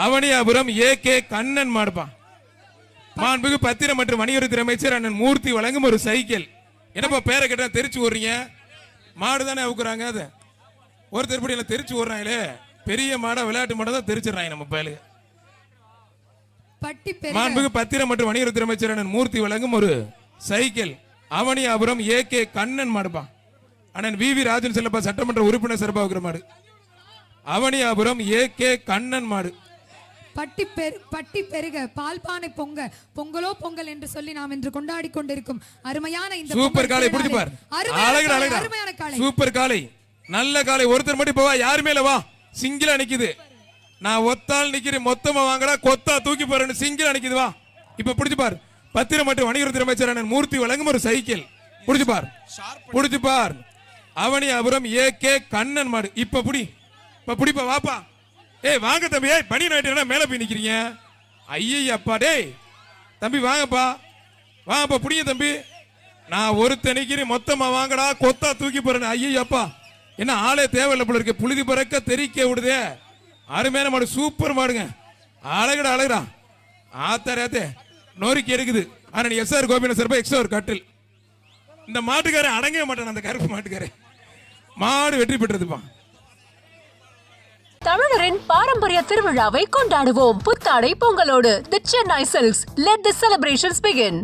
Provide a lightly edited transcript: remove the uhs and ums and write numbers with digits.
Avaniyapuram AK. Kannan மாடுப்பா. மாண்புமிகு பத்திரம் மற்றும் வணிகத்துறை அமைச்சர் அண்ணன் மூர்த்தி வழங்கும் ஒரு சைக்கிள். என்னப்பா பேரை கேட்டா தெரிச்சு ஓடுறீங்க? மாடு தானே அவுக்குறாங்க. அது ஒருத்தர் படி எல்லாம் தெரிச்சு ஓடுறாங்களே. பெரிய மாடா விளையாட்டு மாடா தான் தெரிச்சிடறாங்க நம்ம பேரு. மாண்புமிகு பத்திரம் மற்றும் வணிகத்துறை அமைச்சர் அண்ணன் மூர்த்தி வழங்கும் ஒரு சைக்கிள். அவனியாபுரம் ஏ.கே. கண்ணன் மாடுப்பா. அண்ணன் வி.வி. ராஜன் செல்லப்பா சட்டமன்ற உறுப்பினர் சிறப்பாக இருக்கிற மாடு. அவனியாபுரம் ஏ.கே. கண்ணன் மாடு. பட்டி பெருக பால்பானை பொங்க பொங்கலோ பொங்கல் என்று சொல்லி நாம் இன்று கொண்டாடி கொண்டிருக்கும் அருமையான இந்த சூப்பர் காலை பிடிச்சு பார். அருமையான காலை. சூப்பர் காலை, நல்ல காலை. ஒருத்தர் மட்டும் போவா, யாரு மேல வா. சிங்கிளா நிக்குது. நான் ஒத்தால் நிக்கிறேன், மொத்தமா வாங்கடா, கொத்தா தூக்கி போறேன்னு சிங்கிளா நிக்குது. வா இப்ப பிடிச்சு பார். பத்திரம் மற்றும் வணிகத்துறை அமைச்சர் அண்ணன் மூர்த்தி வழங்கும் ஒரு சைக்கிள். பிடிச்சு பார், பிடிச்சு பார். அவனியாபுரம் ஏ.கே. கண்ணன் மாடு. இப்ப பிடிப்பா, வாப்பா. ஏய் வாங்க தம்பி. ஏய் பனி நாயிட்டு மேல போய் நிக்கிறீங்க. ஐயப்பா டேய் தம்பி வாங்கப்பா, வாங்கப்பா புடிங்க தம்பி. நான் ஒருத்த நிக்கிறேன், மொத்தமா வாங்கடா, கொத்தா தூக்கி போறேன். ஐயப்பா என்ன ஆளே தேவையில்லை போல இருக்கு. புழுதி பறக்க தெறிக்க விடுதே. அருமையான மாடு, சூப்பர் மாடுங்க. அழகுடா ஆத்தாரே நோரிக்கி இருக்குது. ஆனா நீ எஸ்ஆர் கோபிநாத் சார்பா எக்ஸ்ட்ரா ஒரு கட்டில். இந்த மாட்டுக்காரன் அடங்கவே மாட்டான். அந்த கருப்பு மாட்டுக்காரன் மாடு வெற்றி பெற்றதுப்பா. தமிழரின் பாரம்பரிய திருவிழாவை கொண்டாடுவோம் புத்தாடை பொங்கலோடு. The Chennai silks. Let the celebrations begin.